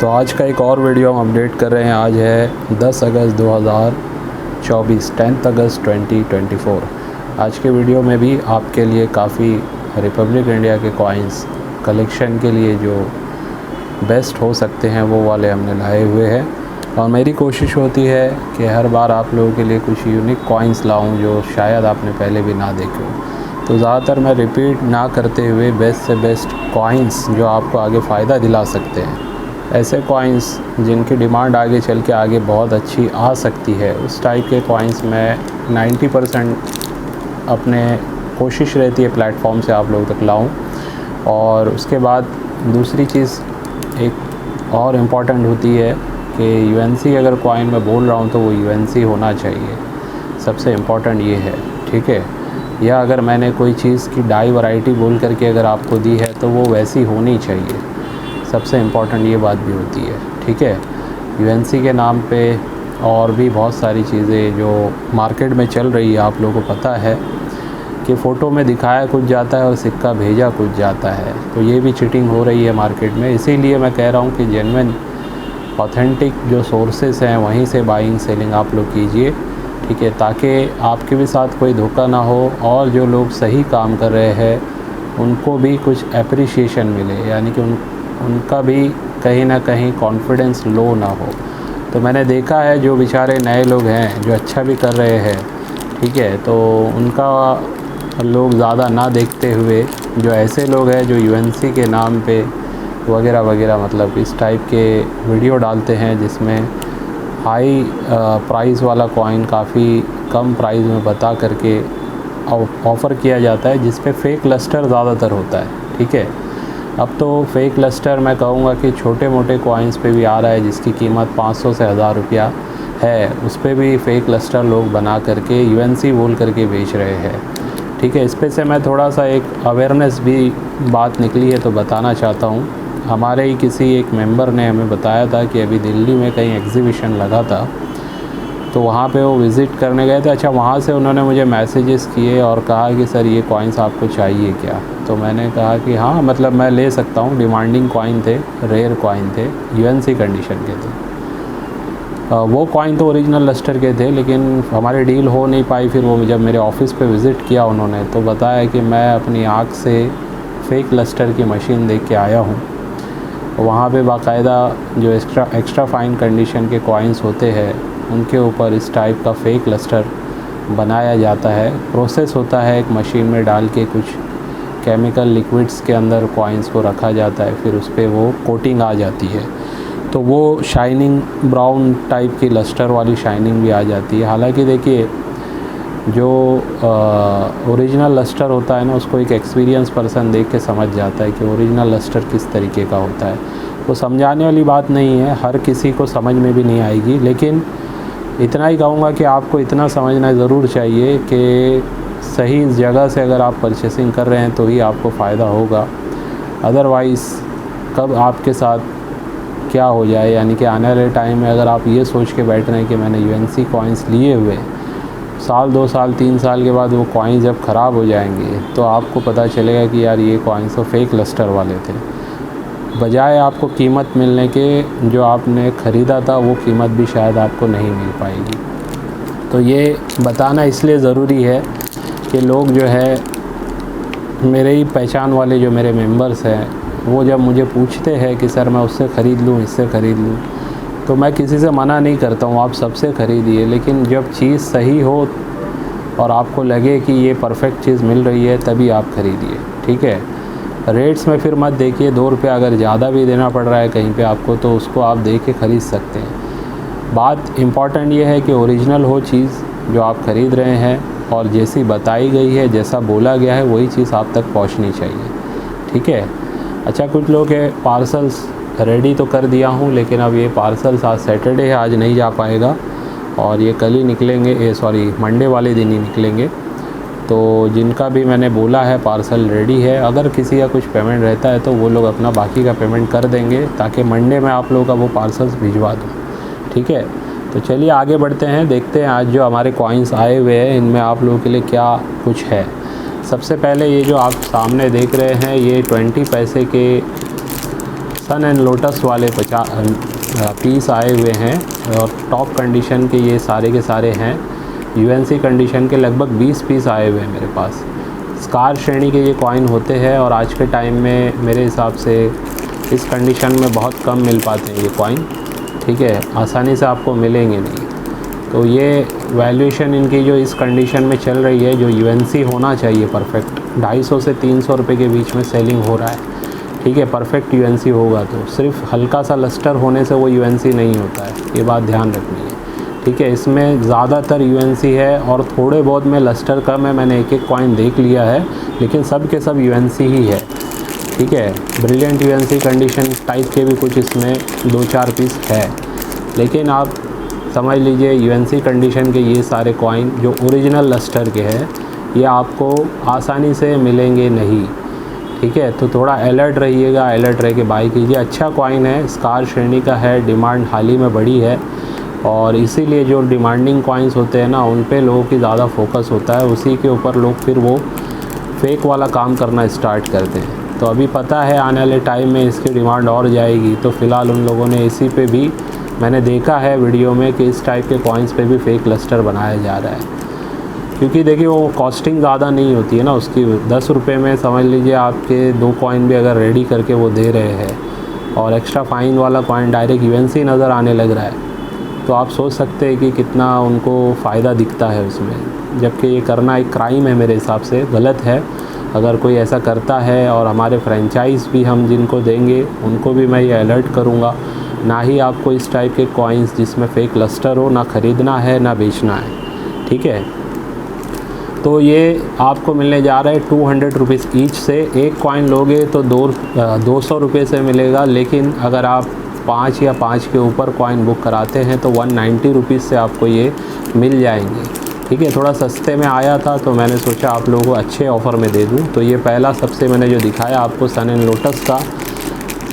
तो आज का एक और वीडियो हम अपडेट कर रहे हैं। आज है 10 अगस्त 2024, 10 अगस्त 2024। आज के वीडियो में भी आपके लिए काफ़ी रिपब्लिक इंडिया के कॉइन्स कलेक्शन के लिए जो बेस्ट हो सकते हैं वो वाले हमने लाए हुए हैं। और मेरी कोशिश होती है कि हर बार आप लोगों के लिए कुछ यूनिक कॉइन्स लाऊं जो शायद आपने पहले भी ना देखे हो। तो ज़्यादातर मैं रिपीट ना करते हुए बेस्ट से बेस्ट कॉइन्स जो आपको आगे फ़ायदा दिला सकते हैं, ऐसे कॉइन्स जिनकी डिमांड आगे चल के आगे बहुत अच्छी आ सकती है, उस टाइप के कॉइन्स मैं 90% अपने कोशिश रहती है प्लेटफॉर्म से आप लोगों तक लाऊं। और उसके बाद दूसरी चीज़ एक और इम्पॉर्टेंट होती है कि यूएनसी अगर कॉइन में बोल रहा हूँ तो वो यूएनसी होना चाहिए, सबसे इम्पॉर्टेंट ये है, ठीक है। या अगर मैंने कोई चीज़ की डाई वैरायटी बोल करके अगर आपको दी है तो वो वैसी होनी चाहिए, सबसे इम्पॉर्टेंट ये बात भी होती है, ठीक है। यूएनसी के नाम पे और भी बहुत सारी चीज़ें जो मार्केट में चल रही है, आप लोगों को पता है कि फ़ोटो में दिखाया कुछ जाता है और सिक्का भेजा कुछ जाता है, तो ये भी चीटिंग हो रही है मार्केट में। इसीलिए मैं कह रहा हूँ कि जेन्युइन ऑथेंटिक जो सोर्सेस हैं वहीं से बाइंग सेलिंग आप लोग कीजिए, ठीक है, ताकि आपके भी साथ कोई धोखा ना हो और जो लोग सही काम कर रहे हैं उनको भी कुछ एप्रिसिएशन मिले, यानी कि उनका भी कहीं ना कहीं कॉन्फिडेंस लो ना हो। तो मैंने देखा है जो बेचारे नए लोग हैं जो अच्छा भी कर रहे हैं, ठीक है, तो उनका लोग ज़्यादा ना देखते हुए जो ऐसे लोग हैं जो यूएनसी के नाम पे वगैरह वगैरह मतलब इस टाइप के वीडियो डालते हैं जिसमें हाई प्राइस वाला कॉइन काफ़ी कम प्राइस में बता करके ऑफ़र किया जाता है, जिस पे फेक लस्टर ज़्यादातर होता है, ठीक है। अब तो फेक लस्टर मैं कहूँगा कि छोटे मोटे कॉइन्स पे भी आ रहा है जिसकी कीमत 500 से 1000 रुपया है, उस पर भी फेक लस्टर लोग बना करके यूएनसी बोल करके बेच रहे हैं, ठीक है। इस पे से मैं थोड़ा सा एक अवेयरनेस भी बात निकली है तो बताना चाहता हूँ। हमारे ही किसी एक मेंबर ने हमें बताया था कि अभी दिल्ली में कहीं एग्ज़िबिशन लगा था, तो वहाँ पे वो विज़िट करने गए थे। अच्छा, वहाँ से उन्होंने मुझे मैसेजेस किए और कहा कि सर ये कॉइन्स आपको चाहिए क्या। तो मैंने कहा कि हाँ, मतलब मैं ले सकता हूँ, डिमांडिंग कॉइन थे, रेयर कॉइन थे, यूएनसी कंडीशन के थे। वो कॉइन तो ओरिजिनल लस्टर के थे, लेकिन हमारी डील हो नहीं पाई। फिर वो जब मेरे ऑफ़िस पे विज़िट किया उन्होंने, तो बताया कि मैं अपनी आँख से फेक लस्टर की मशीन देख के आया हूँ। वहाँ पे बाकायदा जो एक्स्ट्रा फाइन कंडीशन के कॉइन्स होते हैं उनके ऊपर इस टाइप का फेक लस्टर बनाया जाता है। प्रोसेस होता है एक मशीन में डाल के कुछ केमिकल लिक्विड्स के अंदर कॉइन्स को रखा जाता है, फिर उस पर वो कोटिंग आ जाती है, तो वो शाइनिंग ब्राउन टाइप की लस्टर वाली शाइनिंग भी आ जाती है। हालांकि देखिए जो ओरिजिनल लस्टर होता है ना, उसको एक एक्सपीरियंस पर्सन देख के समझ जाता है कि ओरिजिनल लस्टर किस तरीके का होता है। वो समझाने वाली बात नहीं है, हर किसी को समझ में भी नहीं आएगी, लेकिन इतना ही कहूँगा कि आपको इतना समझना ज़रूर चाहिए कि सही जगह से अगर आप परचेसिंग कर रहे हैं तो ही आपको फ़ायदा होगा। अदरवाइज़ कब आपके साथ क्या हो जाए, यानी कि आने वाले टाइम में अगर आप ये सोच के बैठ रहे हैं कि मैंने यूएनसी कॉइन्स लिए हुए, साल 2 साल 3 साल के बाद वो कॉइन जब ख़राब हो जाएंगे तो आपको पता चलेगा कि यार ये कॉइन्स तो फेक लस्टर वाले थे। बजाय आपको कीमत मिलने के जो आपने ख़रीदा था वो कीमत भी शायद आपको नहीं मिल पाएगी। तो ये बताना इसलिए ज़रूरी है कि लोग जो है मेरे ही पहचान वाले जो मेरे मेंबर्स हैं वो जब मुझे पूछते हैं कि सर मैं उससे ख़रीद लूँ, इससे ख़रीद लूँ, तो मैं किसी से मना नहीं करता हूँ, आप सबसे ख़रीदिए, लेकिन जब चीज़ सही हो और आपको लगे कि ये परफेक्ट चीज़ मिल रही है तभी आप ख़रीदिए, ठीक है। रेट्स में फिर मत देखिए, 2 रुपये अगर ज़्यादा भी देना पड़ रहा है कहीं पे आपको, तो उसको आप दे के ख़रीद सकते हैं। बात इम्पॉर्टेंट ये है कि ओरिजिनल हो चीज़ जो आप ख़रीद रहे हैं और जैसी बताई गई है, जैसा बोला गया है, वही चीज़ आप तक पहुँचनी चाहिए, ठीक है। अच्छा, कुछ लोग के पार्सल्स रेडी तो कर दिया हूँ, लेकिन अब ये पार्सल्स आज सैटरडे है, आज नहीं जा पाएगा और ये कल ही निकलेंगे, मंडे वाले दिन ही निकलेंगे। तो जिनका भी मैंने बोला है पार्सल रेडी है, अगर किसी का कुछ पेमेंट रहता है तो वो लोग अपना बाकी का पेमेंट कर देंगे ताकि मंडे में आप लोगों का वो पार्सल्स भिजवा दूँ, ठीक है। तो चलिए आगे बढ़ते हैं, देखते हैं आज जो हमारे कॉइन्स आए हुए हैं इनमें आप लोगों के लिए क्या कुछ है। सबसे पहले ये जो आप सामने देख रहे हैं ये 20 पैसे के सन एंड लोटस वाले 50 पीस आए हुए हैं और टॉप कंडीशन के ये सारे के सारे हैं। यूएनसी कंडीशन के लगभग 20 पीस आए हुए हैं मेरे पास। स्कार श्रेणी के ये कॉइन होते हैं और आज के टाइम में मेरे हिसाब से इस कंडीशन में बहुत कम मिल पाते हैं ये कॉइन, ठीक है, आसानी से आपको मिलेंगे नहीं। तो ये वैल्यूएशन इनकी जो इस कंडीशन में चल रही है, जो यूएनसी होना चाहिए परफेक्ट, 250 से 300 रुपये के बीच में सेलिंग हो रहा है, ठीक है। परफेक्ट यूएनसी होगा तो सिर्फ हल्का सा लस्टर होने से वो यूएनसी नहीं होता है, ये बात ध्यान रखनी है, ठीक है। इसमें ज़्यादातर यूएनसी है और थोड़े बहुत में लस्टर कम है। मैंने एक एक कॉइन देख लिया है, लेकिन सब के सब यूएनसी ही है, ठीक है। ब्रिलियंट यूएनसी कंडीशन टाइप के भी कुछ इसमें 2-4 पीस है, लेकिन आप समझ लीजिए यूएनसी कंडीशन के ये सारे कॉइन जो ओरिजिनल लस्टर के हैं ये आपको आसानी से मिलेंगे नहीं, ठीक है। तो थोड़ा अलर्ट रहिएगा, अलर्ट रह के बाई कीजिए। अच्छा कॉइन है, स्कार श्रेणी का है, डिमांड हाल ही में बढ़ी है और इसीलिए जो डिमांडिंग कॉइन्स होते हैं ना उन पे लोगों की ज़्यादा फोकस होता है, उसी के ऊपर लोग फिर वो फेक वाला काम करना स्टार्ट करते हैं। तो अभी पता है आने वाले टाइम में इसकी डिमांड और जाएगी, तो फ़िलहाल उन लोगों ने इसी पे भी मैंने देखा है वीडियो में कि इस टाइप के कॉइन्स पे भी फेक लस्टर बनाया जा रहा है। क्योंकि देखिए वो कॉस्टिंग ज़्यादा नहीं होती है ना उसकी, 10 रुपये में समझ लीजिए आपके 2 कॉइन भी अगर रेडी करके वो दे रहे हैं और एक्स्ट्रा फाइन वाला कॉइन डायरेक्ट यूएनसी नज़र आने लग रहा है, तो आप सोच सकते हैं कि कितना उनको फ़ायदा दिखता है उसमें। जबकि ये करना एक क्राइम है, मेरे हिसाब से गलत है अगर कोई ऐसा करता है। और हमारे फ्रेंचाइज़ भी हम जिनको देंगे उनको भी मैं ये अलर्ट करूँगा, ना ही आपको इस टाइप के कॉइन्स जिसमें फेक लस्टर हो ना ख़रीदना है ना बेचना है, ठीक है। तो ये आपको मिलने जा रहा है 200 रुपीज़ ईच से। एक कॉइन लोगे तो 200 रुपये से मिलेगा, लेकिन अगर आप 5 या 5 के ऊपर कॉइन बुक कराते हैं तो 190 रुपीज़ से आपको ये मिल जाएंगे, ठीक है। थोड़ा सस्ते में आया था तो मैंने सोचा आप लोगों को अच्छे ऑफ़र में दे दूँ। तो ये पहला सबसे मैंने जो दिखाया आपको सन एंड लोटस का,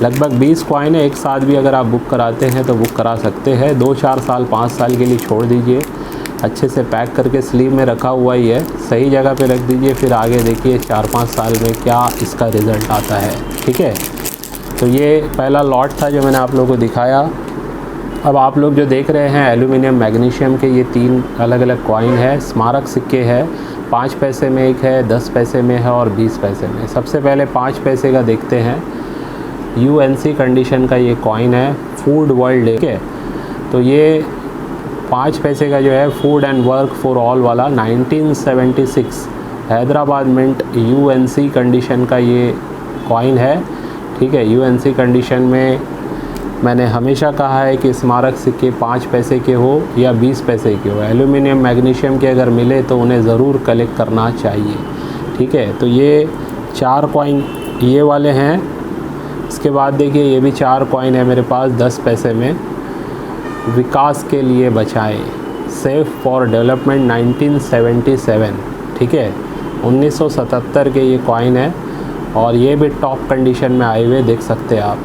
लगभग 20 कॉइन है, एक साथ भी अगर आप बुक कराते हैं तो बुक करा सकते हैं। 2-4 साल 5 साल के लिए छोड़ दीजिए, अच्छे से पैक करके स्लीव में रखा हुआ ही है, सही जगह पे रख दीजिए, फिर आगे देखिए 4-5 साल में क्या इसका रिज़ल्ट आता है, ठीक है। तो ये पहला लॉट था जो मैंने आप लोगों को दिखाया। अब आप लोग जो देख रहे हैं एल्यूमिनियम मैग्नीशियम के ये 3 अलग अलग कॉइन है, स्मारक सिक्के है। 5 पैसे में एक है, 10 पैसे में है और 20 पैसे में। सबसे पहले 5 पैसे का देखते हैं। यूएनसी कंडीशन का ये कॉइन है, फूड वर्ल्ड, ठीक है। तो ये 5 पैसे का जो है food and work for all वाला 1976 हैदराबाद मिंट यूएनसी कंडीशन का ये कॉइन है, ठीक है। यूएनसी कंडीशन में मैंने हमेशा कहा है कि स्मारक सिक्के 5 पैसे के हो या 20 पैसे के हो, एल्यूमिनियम मैग्नीशियम के अगर मिले तो उन्हें ज़रूर कलेक्ट करना चाहिए, ठीक है। तो ये 4 कॉइन ये वाले हैं। इसके बाद देखिए ये भी 4 कॉइन है मेरे पास 10 पैसे में। विकास के लिए बचाएं, सेफ फॉर डेवलपमेंट 1977, ठीक है, 1977 के ये कॉइन है और ये भी टॉप कंडीशन में आए हुए देख सकते हैं आप,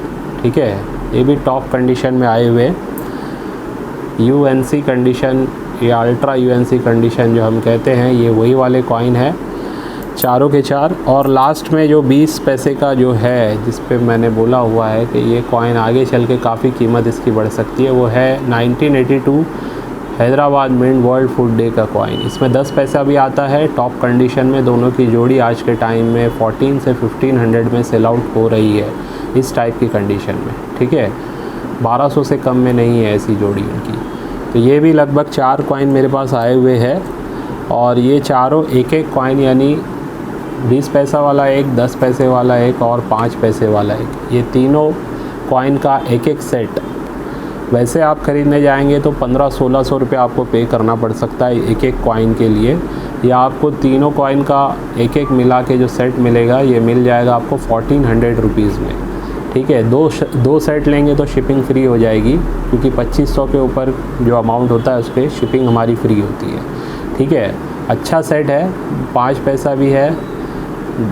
ठीक है। ये भी टॉप कंडीशन में आए हुए यूएनसी कंडीशन या अल्ट्रा यूएनसी कंडीशन जो हम कहते हैं, ये वही वाले कॉइन है चारों के चार। और लास्ट में जो 20 पैसे का जो है जिस पे मैंने बोला हुआ है कि ये कॉइन आगे चल के काफ़ी कीमत इसकी बढ़ सकती है, वो है 1982 Hyderabad mint world food day का कॉइन। इसमें 10 पैसा भी आता है टॉप कंडीशन में। दोनों की जोड़ी आज के टाइम में 14 से 1500 में सेल आउट हो रही है इस टाइप की कंडीशन में, ठीक है। 1200 से कम में नहीं है ऐसी जोड़ी उनकी। तो ये भी लगभग 4 कॉइन मेरे पास आए हुए हैं और ये चारों एक एक कॉइन यानी 20 पैसा वाला एक, 10 पैसे वाला एक और 5 पैसे वाला एक, ये तीनों कॉइन का एक एक सेट। वैसे आप ख़रीदने जाएंगे तो 1500-1600 रुपये आपको पे करना पड़ सकता है एक एक कॉइन के लिए, या आपको तीनों कॉइन का एक एक मिला के जो सेट मिलेगा ये मिल जाएगा आपको 1400 रुपीज़ में, ठीक है। दो सेट लेंगे तो शिपिंग फ्री हो जाएगी, क्योंकि 2500 के ऊपर जो अमाउंट होता है उस पर शिपिंग हमारी फ्री होती है, ठीक है। अच्छा सेट है, 5 पैसा भी है,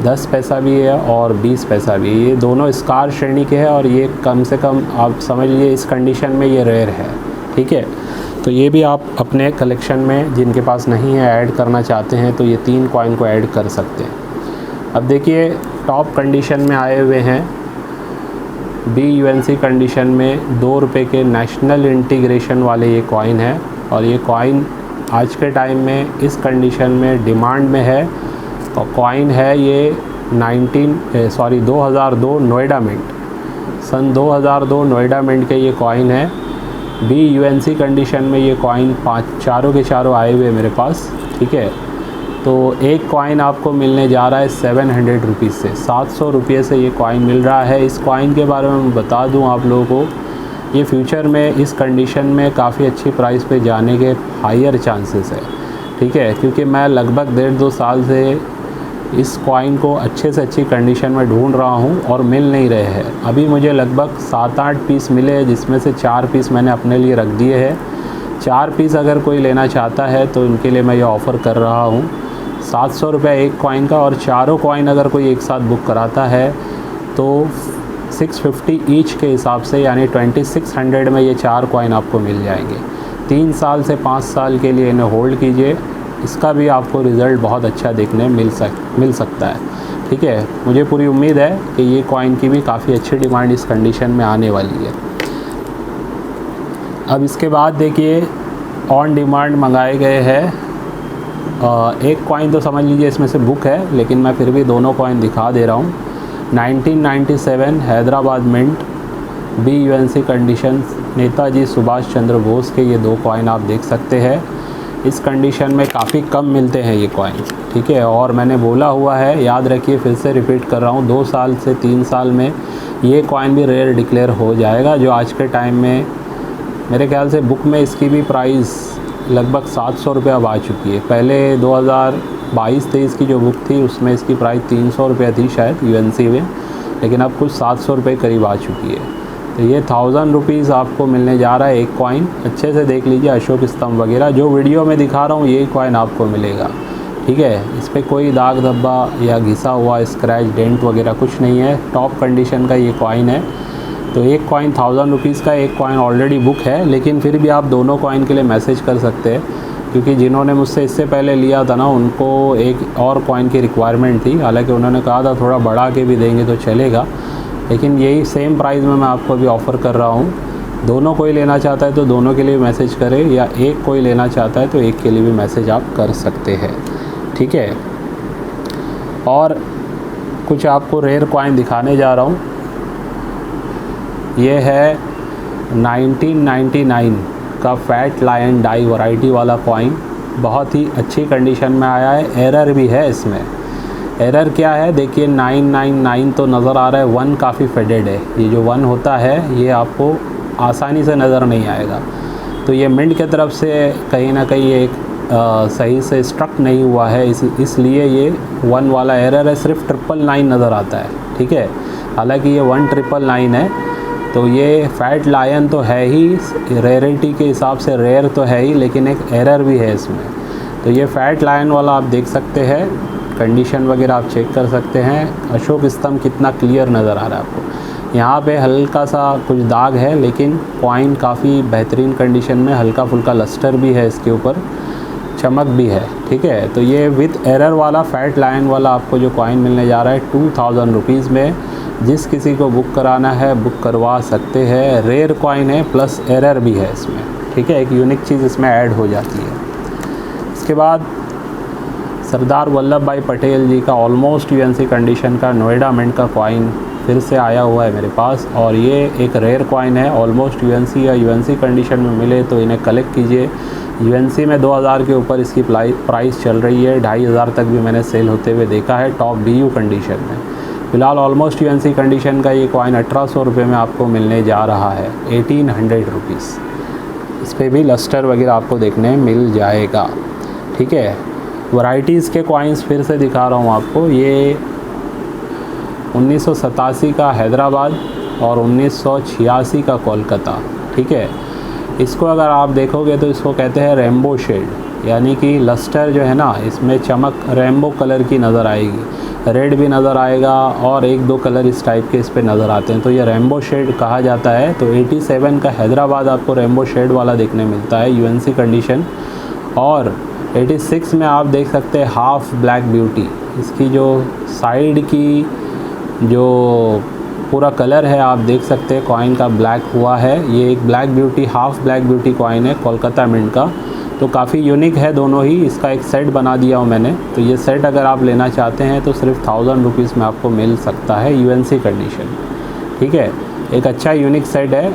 10 पैसा भी है और 20 पैसा भी है। ये दोनों स्कार श्रेणी के हैं और ये कम से कम आप समझ लीजिए इस कंडीशन में ये रेयर है, ठीक है। तो ये भी आप अपने कलेक्शन में जिनके पास नहीं है ऐड करना चाहते हैं तो ये 3 कॉइन को ऐड कर सकते हैं। अब देखिए टॉप कंडीशन में आए हुए हैं BUNC कंडीशन में 2 रुपये के नेशनल इंटीग्रेशन वाले ये कॉइन है, और ये कॉइन आज के टाइम में इस कंडीशन में डिमांड में है। और कॉइन है ये 2002 नोएडा मिंट, सन 2002 नोएडा मिंट के ये कॉइन है। BUNC कंडीशन में ये कॉइन चारों के चारों आए हुए मेरे पास, ठीक है। तो एक कॉइन आपको मिलने जा रहा है 700 रुपीज़ से, 700 रुपये से ये कॉइन मिल रहा है। इस कॉइन के बारे में मैं बता दूं आप लोगों को, ये फ्यूचर में इस कंडीशन में काफ़ी अच्छी प्राइस पे जाने के हायर चांसेस है, ठीक है, क्योंकि मैं लगभग 1.5-2 साल से इस कॉइन को अच्छे से अच्छी कंडीशन में ढूंढ रहा हूँ और मिल नहीं रहे हैं। अभी मुझे लगभग 7-8 पीस मिले हैं, जिसमें से 4 पीस मैंने अपने लिए रख दिए हैं। 4 पीस अगर कोई लेना चाहता है तो इनके लिए मैं ये ऑफ़र कर रहा हूँ, 700 रुपये एक कॉइन का। और चारों कॉइन अगर कोई एक साथ बुक कराता है तो 650 ईच के हिसाब से, यानी 2600 में ये 4 कॉइन आपको मिल जाएंगे। 3 साल से 5 साल के लिए इन्हें होल्ड कीजिए, इसका भी आपको रिज़ल्ट बहुत अच्छा देखने मिल सकता है, ठीक है। मुझे पूरी उम्मीद है कि ये कॉइन की भी काफ़ी अच्छी डिमांड इस कंडीशन में आने वाली है। अब इसके बाद देखिए ऑन डिमांड मंगाए गए हैं। एक कॉइन तो समझ लीजिए इसमें से बुक है, लेकिन मैं फिर भी दोनों कॉइन दिखा दे रहा हूँ। 1997 Hyderabad mint BUNC condition, Netaji Subhash Chandra Bose के ये 2 कॉइन आप देख सकते हैं। इस कंडीशन में काफ़ी कम मिलते हैं ये कॉइन, ठीक है। और मैंने बोला हुआ है, याद रखिए, फिर से रिपीट कर रहा हूँ, 2 साल से 3 साल में ये कॉइन भी रेयर डिक्लेयर हो जाएगा, जो आज के टाइम में मेरे ख्याल से बुक में इसकी भी प्राइस लगभग 700 रुपये अब आ चुकी है। पहले 2022-23 की जो बुक थी उसमें इसकी प्राइस 300 रुपये थी शायद UNC में, लेकिन अब कुछ 700 रुपये करीब आ चुकी है। तो ये 1000 रुपीज़ आपको मिलने जा रहा है एक कॉइन। अच्छे से देख लीजिए, अशोक स्तंभ वगैरह जो वीडियो में दिखा रहा हूँ यही कॉइन आपको मिलेगा, ठीक है। इस पर कोई दाग धब्बा या घिसा हुआ स्क्रैच डेंट वगैरह कुछ नहीं है, टॉप कंडीशन का ये कॉइन है। तो एक कॉइन 1000 रुपीज़ का, एक कॉइन ऑलरेडी बुक है, लेकिन फिर भी आप दोनों कॉइन के लिए मैसेज कर सकते हैं, क्योंकि जिन्होंने मुझसे इससे पहले लिया था ना, उनको एक और कॉइन की रिक्वायरमेंट थी। हालांकि उन्होंने कहा था थोड़ा बढ़ा के भी देंगे तो चलेगा, लेकिन यही सेम प्राइस में मैं आपको अभी ऑफ़र कर रहा हूँ। दोनों कोई लेना चाहता है तो दोनों के लिए मैसेज करें, या एक कोई लेना चाहता है तो एक के लिए भी मैसेज आप कर सकते हैं, ठीक है। और कुछ आपको रेयर कॉइन दिखाने जा रहा हूँ। ये है 1999 का फैट लायन डाई वैरायटी वाला कॉइन, बहुत ही अच्छी कंडीशन में आया है। एरर भी है इसमें। एरर क्या है देखिए, 999 तो नज़र आ रहा है, 1 काफ़ी फेडेड है। ये जो 1 होता है ये आपको आसानी से नज़र नहीं आएगा, तो ये मिंट की तरफ से कहीं ना कहीं एक सही से स्ट्रक नहीं हुआ है, इसलिए ये 1 वाला एरर है। सिर्फ 999 नज़र आता है, ठीक है। हालांकि ये 1999 है, तो ये फैट लायन तो है ही, रेयरिटी के हिसाब से रेयर तो है ही, लेकिन एक एरर भी है इसमें। तो ये फैट लायन वाला आप देख सकते हैं, कंडीशन वगैरह आप चेक कर सकते हैं। अशोक स्तंभ कितना क्लियर नज़र आ रहा है आपको। यहाँ पे हल्का सा कुछ दाग है, लेकिन कॉइन काफ़ी बेहतरीन कंडीशन में, हल्का फुल्का लस्टर भी है इसके ऊपर, चमक भी है, ठीक है। तो ये विथ एरर वाला फैट लायन वाला आपको जो कॉइन मिलने जा रहा है 2000 रुपीज़ में। जिस किसी को बुक कराना है बुक करवा सकते हैं। रेयर कॉइन है प्लस एरर भी है इसमें, ठीक है। एक यूनिक चीज़ इसमें ऐड हो जाती है। इसके बाद सरदार वल्लभ भाई पटेल जी का ऑलमोस्ट UNC कंडीशन का नोएडा मिंट का कॉइन फिर से आया हुआ है मेरे पास, और ये एक रेयर कॉइन है। ऑलमोस्ट UNC या UNC कंडीशन में मिले तो इन्हें कलेक्ट कीजिए। UNC में 2000 के ऊपर इसकी प्राइस चल रही है, 2500 तक भी मैंने सेल होते हुए देखा है टॉप BU कंडीशन में। फ़िलहाल ऑलमोस्ट UNC कंडीशन का ये कॉइन 1800 रुपये में आपको मिलने जा रहा है, 1800 रुपीज़। इस पर भी लस्टर वगैरह आपको देखने मिल जाएगा, ठीक है। वैराइटीज़ के कॉइन्स फिर से दिखा रहा हूँ आपको। ये 1987 का हैदराबाद और 1986 का कोलकाता, ठीक है। इसको अगर आप देखोगे तो इसको कहते हैं रेम्बो शेड, यानी कि लस्टर जो है ना, इसमें चमक रेम्बो कलर की नज़र आएगी, रेड भी नज़र आएगा, और 1-2 कलर इस टाइप के इस पे नज़र आते हैं, तो ये रेम्बो शेड कहा जाता है। तो 87 का हैदराबाद आपको रेम्बो शेड वाला देखने मिलता है UNC कंडीशन। और 86 में आप देख सकते हैं हाफ ब्लैक ब्यूटी, इसकी जो साइड की जो पूरा कलर है आप देख सकते हैं कॉइन का ब्लैक हुआ है। ये एक black beauty, half black beauty coin है कोलकाता मिंट का, तो काफ़ी यूनिक है दोनों ही। इसका एक सेट बना दिया हूँ मैंने, तो ये सेट अगर आप लेना चाहते हैं तो सिर्फ 1000 रुपीज़ में आपको मिल सकता है यूएनसी कंडीशन। ठीक है, एक अच्छा यूनिक सेट है,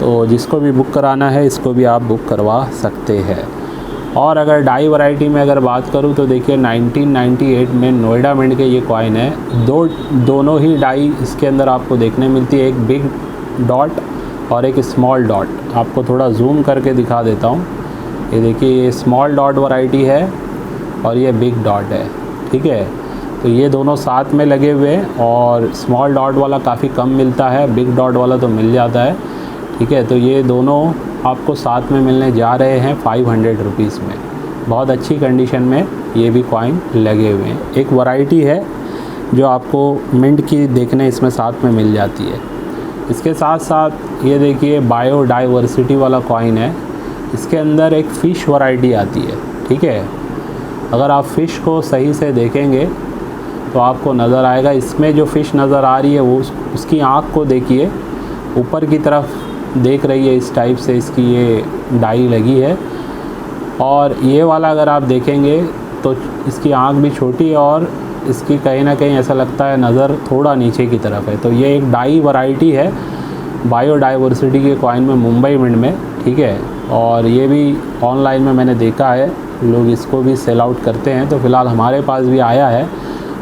तो जिसको भी बुक कराना है इसको भी आप बुक करवा सकते हैं। और अगर डाई वैरायटी में अगर बात करूं तो देखिए 1998 में नोएडा मिंट के ये कॉइन है। दोनों ही डाई इसके अंदर आपको देखने मिलती है, एक बिग डॉट और एक स्मॉल डॉट। आपको थोड़ा जूम करके दिखा देता हूँ। ये देखिए ये स्मॉल डॉट वैरायटी है और ये बिग डॉट है। ठीक है, तो ये दोनों साथ में लगे हुए हैं और स्मॉल डॉट वाला काफ़ी कम मिलता है, बिग डॉट वाला तो मिल जाता है। ठीक है, तो ये दोनों आपको साथ में मिलने जा रहे हैं 500 रुपीज़ में। बहुत अच्छी कंडीशन में ये भी कॉइन लगे हुए हैं। एक वैरायटी है जो आपको मिंट की देखने इसमें साथ में मिल जाती है। इसके साथ साथ ये देखिए बायोडाइवर्सिटी वाला कॉइन है। इसके अंदर एक फ़िश वैरायटी आती है। ठीक है, अगर आप फ़िश को सही से देखेंगे तो आपको नज़र आएगा, इसमें जो फ़िश नज़र आ रही है वो उसकी आँख को देखिए, ऊपर की तरफ देख रही है, इस टाइप से इसकी ये डाई लगी है। और ये वाला अगर आप देखेंगे तो इसकी आँख भी छोटी है और इसकी कहीं ना कहीं ऐसा लगता है नज़र थोड़ा नीचे की तरफ है। तो ये एक डाई वैरायटी है बायोडाइवर्सिटी के कॉइन में, मुंबई मिंट में। ठीक है, और ये भी ऑनलाइन में मैंने देखा है, लोग इसको भी सेल आउट करते हैं। तो फ़िलहाल हमारे पास भी आया है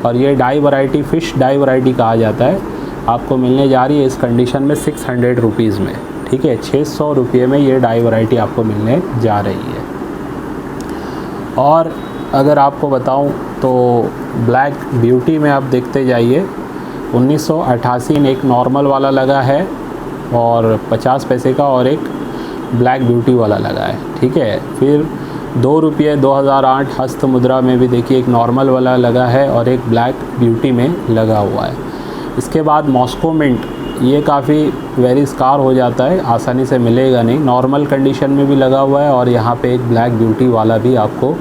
और ये die variety fish die variety कहा जाता है। आपको मिलने जा रही है इस कंडीशन में 600 रुपीज़ में। ठीक है, 600 रुपये में ये डाई वैरायटी आपको मिलने जा रही है। और अगर आपको बताऊं तो ब्लैक ब्यूटी में आप देखते जाइए, 1988 में एक नॉर्मल वाला लगा है और 50 पैसे का, और एक ब्लैक ब्यूटी वाला लगा है। ठीक है, फिर 2 रुपये 2008 हस्त मुद्रा में भी देखिए एक नॉर्मल वाला लगा है और एक ब्लैक ब्यूटी में लगा हुआ है। इसके बाद मॉस्को मिंट, ये काफ़ी वेरी स्कार हो जाता है, आसानी से मिलेगा नहीं, नॉर्मल कंडीशन में भी लगा हुआ है और यहाँ पे एक ब्लैक ब्यूटी वाला भी आपको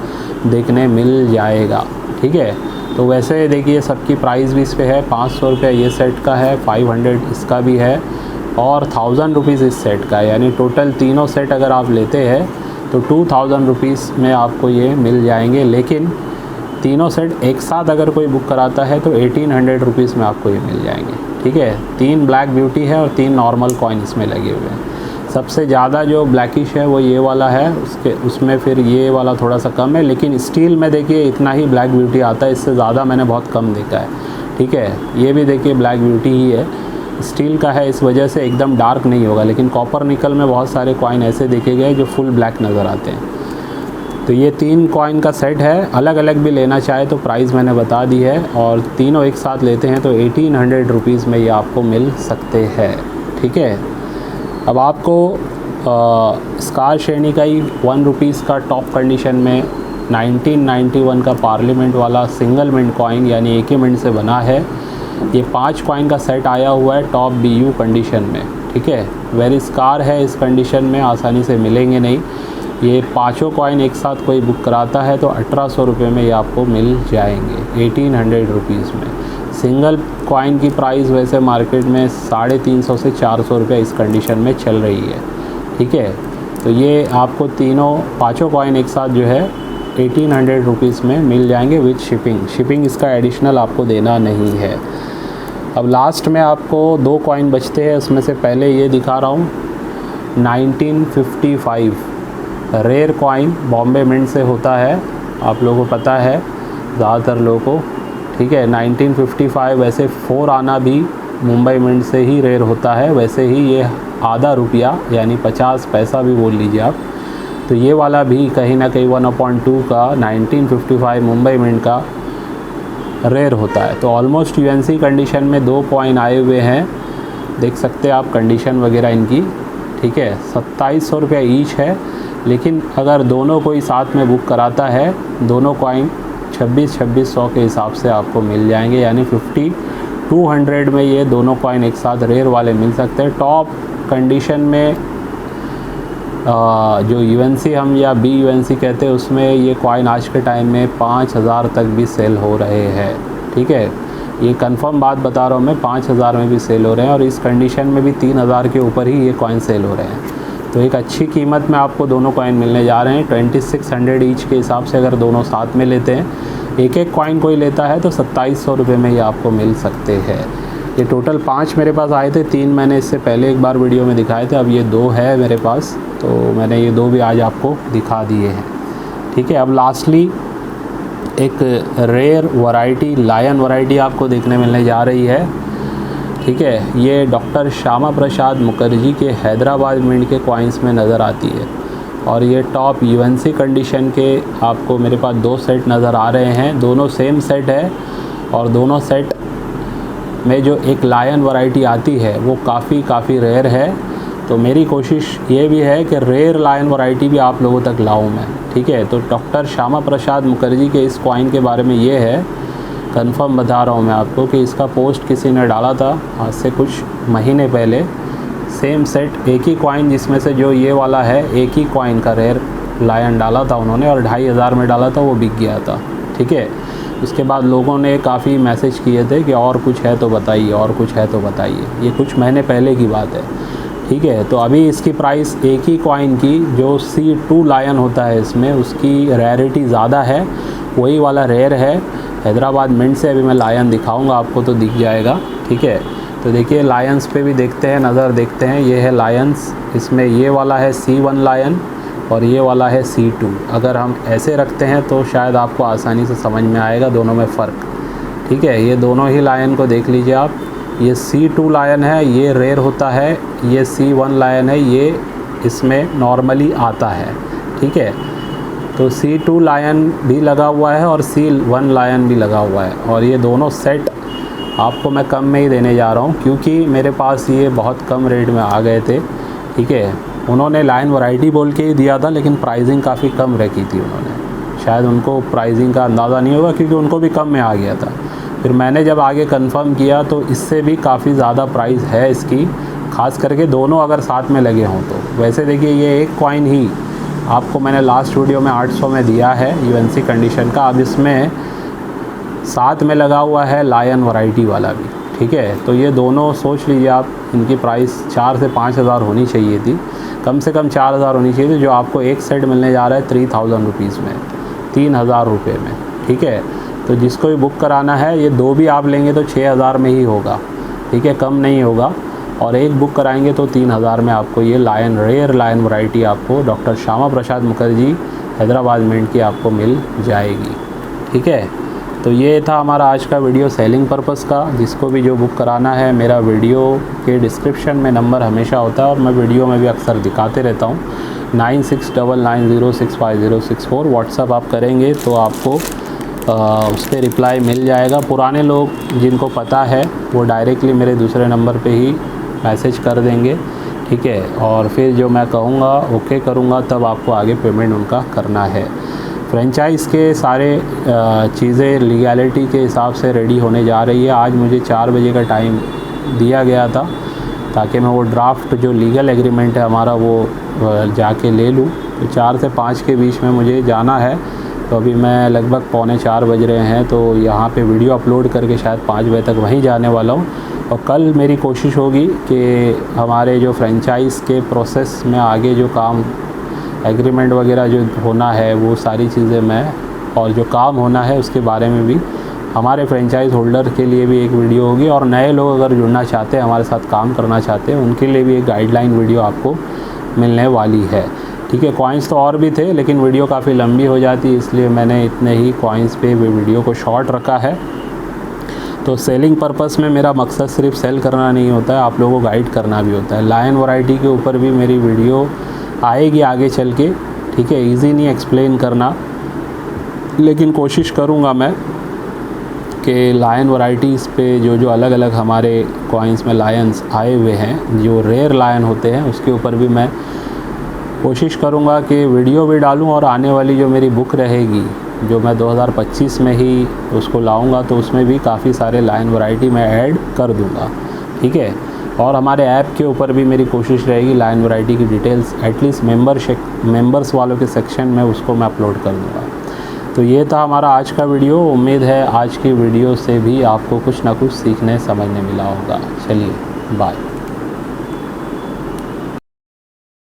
देखने मिल जाएगा। ठीक है, तो वैसे देखिए सबकी प्राइस भी इस पे है। 500 रुपये ये सेट का है, 500 इसका भी है और 1000 रुपीज़ इस सेट का है। यानी टोटल तीनों सेट अगर आप लेते हैं तो 2000 रुपीज़ में आपको ये मिल जाएंगे। लेकिन तीनों सेट एक साथ अगर कोई बुक कराता है तो 1800 रुपीज़ में आपको ये मिल जाएंगे। ठीक है, 3 ब्लैक ब्यूटी है और 3 नॉर्मल कॉइन इसमें लगे हुए हैं। सबसे ज़्यादा जो ब्लैकिश है वो ये वाला है, उसमें फिर ये वाला थोड़ा सा कम है। लेकिन स्टील में देखिए इतना ही ब्लैक ब्यूटी आता है, इससे ज़्यादा मैंने बहुत कम देखा है। ठीक है, ये भी देखिए ब्लैक ब्यूटी ही है, स्टील का है, इस वजह से एकदम डार्क नहीं होगा। लेकिन कॉपर निकल में बहुत सारे कॉइन ऐसे देखे गए जो फुल ब्लैक नज़र आते हैं। तो ये 3 कॉइन का सेट है। अलग अलग भी लेना चाहे तो प्राइस मैंने बता दी है, और तीनों एक साथ लेते हैं तो 1800 रुपीज़ में ये आपको मिल सकते हैं। ठीक है, अब आपको स्कार श्रेणी का ही 1 रुपीज़ का टॉप कंडीशन में 1991 का पार्लियामेंट वाला सिंगल मिंट कॉइन, यानी एक ही मिंट से बना है, ये 5 कॉइन का सेट आया हुआ है टॉप BU कंडीशन में। ठीक है, वेरी स्कार है, इस कंडीशन में आसानी से मिलेंगे नहीं। ये 5 कॉइन एक साथ कोई बुक कराता है तो 1800 रुपये में ये आपको मिल जाएंगे, 1800 रुपीज़ में। सिंगल कॉइन की प्राइस वैसे मार्केट में 350 से 400 रुपये इस कंडीशन में चल रही है। ठीक है, तो ये आपको 5 कॉइन एक साथ जो है 1800 रुपीज़ में मिल जाएंगे विद शिपिंग इसका एडिशनल आपको देना नहीं है। अब लास्ट में आपको 2 कॉइन बचते हैं, उसमें से पहले ये दिखा रहा हूँ 1955 रेयर कॉइन, बॉम्बे मिंट से होता है, आप लोगों को पता है ज़्यादातर लोगों को। ठीक है, 1955 वैसे 4 आना भी मुंबई मिंट से ही रेयर होता है, वैसे ही ये आधा रुपया यानी 50 पैसा भी बोल लीजिए आप, तो ये वाला भी कहीं ना कहीं 1/2 का 1955 मुंबई मिंट का रेयर होता है। तो ऑलमोस्ट यूएनसी कंडीशन में 2 कॉइन आए हुए हैं, देख सकते हैं आप कंडीशन वगैरह इनकी। ठीक है, 2700 रुपये ईच है। लेकिन अगर दोनों कोई साथ में बुक कराता है, दोनों कॉइन 2600 के हिसाब से आपको मिल जाएंगे, यानी 5200 में ये दोनों कॉइन एक साथ रेयर वाले मिल सकते हैं। टॉप कंडीशन में जो यूएनसी हम या BUNC कहते हैं, उसमें ये कॉइन आज के टाइम में 5000 तक भी सेल हो रहे हैं। ठीक है, ये कंफर्म बात बता रहा हूँ मैं, 5,000 में भी सेल हो रहे हैं और इस कंडीशन में भी 3,000 के ऊपर ही ये कॉइन सेल हो रहे हैं। तो एक अच्छी कीमत में आपको दोनों कॉइन मिलने जा रहे हैं। 2600 ईच के हिसाब से अगर दोनों साथ में लेते हैं, एक एक कॉइन कोई लेता है तो 2700 रुपये में ये आपको मिल सकते हैं। ये टोटल 5 मेरे पास आए थे, 3 मैंने इससे पहले एक बार वीडियो में दिखाए थे, अब ये 2 है मेरे पास, तो मैंने ये 2 भी आज आपको दिखा दिए हैं। ठीक है, अब लास्टली एक रेयर वैरायटी लायन वैरायटी आपको देखने मिलने जा रही है। ठीक है, ये डॉक्टर श्यामा प्रसाद मुखर्जी के हैदराबाद मिंट के कॉइन्स में नज़र आती है और ये टॉप यूएनसी कंडीशन के आपको मेरे पास 2 सेट नज़र आ रहे हैं। दोनों सेम सेट है और दोनों सेट में जो एक लायन वैरायटी आती है वो काफ़ी रेयर है। तो मेरी कोशिश ये भी है कि रेयर लायन वैरायटी भी आप लोगों तक लाऊं मैं। ठीक है, तो डॉक्टर श्यामा प्रसाद मुखर्जी के इस कॉइन के बारे में ये है, कंफर्म बता रहा हूँ मैं आपको कि इसका पोस्ट किसी ने डाला था आज से कुछ महीने पहले। सेम सेट एक ही कॉइन जिसमें से जो ये वाला है, एक ही कॉइन का रेयर लायन डाला था उन्होंने और 2,500 में डाला था, वो बिक गया था। ठीक है, उसके बाद लोगों ने काफ़ी मैसेज किए थे कि और कुछ है तो बताइए, और कुछ है तो बताइए। ये कुछ महीने पहले की बात है। ठीक है, तो अभी इसकी प्राइस एक ही कॉइन की जो C2 लायन होता है इसमें, उसकी रेयरिटी ज़्यादा है, वही वाला रेयर है हैदराबाद मिंट से। अभी मैं लायन दिखाऊंगा आपको तो दिख जाएगा। ठीक है, तो देखिए लायंस पे भी देखते हैं, नज़र देखते हैं। ये है लायंस, इसमें ये वाला है C1 लायन और ये वाला है C2। अगर हम ऐसे रखते हैं तो शायद आपको आसानी से समझ में आएगा दोनों में फ़र्क। ठीक है, ये दोनों ही लायन को देख लीजिए आप। ये C2 लायन है, ये रेयर होता है। ये C1 लायन है, ये इसमें नॉर्मली आता है। ठीक है, तो C2 लायन भी लगा हुआ है और C1 लायन भी लगा हुआ है और ये दोनों सेट आपको मैं कम में ही देने जा रहा हूँ क्योंकि मेरे पास ये बहुत कम रेट में आ गए थे। ठीक है, उन्होंने लायन वैरायटी बोल के ही दिया था लेकिन प्राइसिंग काफ़ी कम रखी थी उन्होंने। शायद उनको प्राइसिंग का अंदाज़ा नहीं होगा क्योंकि उनको भी कम में आ गया था। फिर मैंने जब आगे कंफर्म किया तो इससे भी काफ़ी ज़्यादा प्राइस है इसकी, ख़ास करके दोनों अगर साथ में लगे हों तो। वैसे देखिए ये एक कॉइन ही आपको मैंने लास्ट वीडियो में 800 में दिया है यूएनसी कंडीशन का, अब इसमें साथ में लगा हुआ है लायन वैरायटी वाला भी। ठीक है, तो ये दोनों सोच लीजिए आप, इनकी प्राइस 4 से 5,000 होनी चाहिए थी, कम से कम 4,000 होनी चाहिए थी। जो आपको एक सेट मिलने जा रहा है 3,000 रुपीज़ में, 3,000 रुपये में। ठीक है, तो जिसको भी बुक कराना है, ये 2 भी आप लेंगे तो 6,000 में ही होगा। ठीक है, कम नहीं होगा। और एक बुक कराएंगे तो 3,000 में आपको ये लायन रेयर लायन वैरायटी आपको डॉक्टर श्यामा प्रसाद मुखर्जी हैदराबाद मिंट की आपको मिल जाएगी। ठीक है, तो ये था हमारा आज का वीडियो सेलिंग पर्पस का। जिसको भी जो बुक कराना है, मेरा वीडियो के डिस्क्रिप्शन में नंबर हमेशा होता है और मैं वीडियो में भी अक्सर दिखाते रहता हूँ। 9699065064 व्हाट्सअप आप करेंगे तो आपको उस पर रिप्लाई मिल जाएगा। पुराने लोग जिनको पता है वो डायरेक्टली मेरे दूसरे नंबर पे ही मैसेज कर देंगे। ठीक है, और फिर जो मैं कहूँगा ओके करूँगा तब आपको आगे पेमेंट उनका करना है। फ्रेंचाइज़ के सारे चीज़ें लीगैलिटी के हिसाब से रेडी होने जा रही है। आज मुझे 4 बजे का टाइम दिया गया था ताकि मैं वो ड्राफ्ट जो लीगल एग्रीमेंट है हमारा वो जाके ले लूँ। तो 4 से 5 के बीच में मुझे जाना है। तो अभी मैं लगभग 3:45 बज रहे हैं, तो यहाँ पे वीडियो अपलोड करके शायद 5 बजे तक वहीं जाने वाला हूँ। और कल मेरी कोशिश होगी कि हमारे जो फ्रेंचाइज़ के प्रोसेस में आगे जो काम एग्रीमेंट वगैरह जो होना है वो सारी चीज़ें मैं, और जो काम होना है उसके बारे में भी हमारे फ्रेंचाइज़ होल्डर के लिए भी एक वीडियो होगी। और नए लोग अगर जुड़ना चाहते हैं, हमारे साथ काम करना चाहते हैं, उनके लिए भी एक गाइडलाइन वीडियो आपको मिलने वाली है। ठीक है, कॉइन्स तो और भी थे लेकिन वीडियो काफ़ी लंबी हो जाती है, इसलिए मैंने इतने ही कॉइन्स पे वीडियो को शॉर्ट रखा है। तो सेलिंग पर्पस में मेरा मकसद सिर्फ सेल करना नहीं होता है, आप लोगों को गाइड करना भी होता है। लायन वैरायटी के ऊपर भी मेरी वीडियो आएगी आगे चल के। ठीक है, ईजी नहीं एक्सप्लेन करना, लेकिन कोशिश करूँगा मैं कि लायन वैरायटीज़ पे जो अलग अलग हमारे कॉइन्स में लायंस आए हुए हैं, जो रेयर लायन होते हैं, उसके ऊपर भी मैं कोशिश करूँगा कि वीडियो भी डालूँ। और आने वाली जो मेरी बुक रहेगी, जो मैं 2025 में ही उसको लाऊंगा, तो उसमें भी काफ़ी सारे लायन वैरायटी मैं ऐड कर दूँगा। ठीक है, और हमारे ऐप के ऊपर भी मेरी कोशिश रहेगी लायन वैरायटी की डिटेल्स एटलीस्ट मेंबर्स वालों के सेक्शन में उसको मैं अपलोड कर दूँगा। तो ये था हमारा आज का वीडियो। उम्मीद है आज की वीडियो से भी आपको कुछ ना कुछ सीखने समझने मिला होगा। चलिए बाय।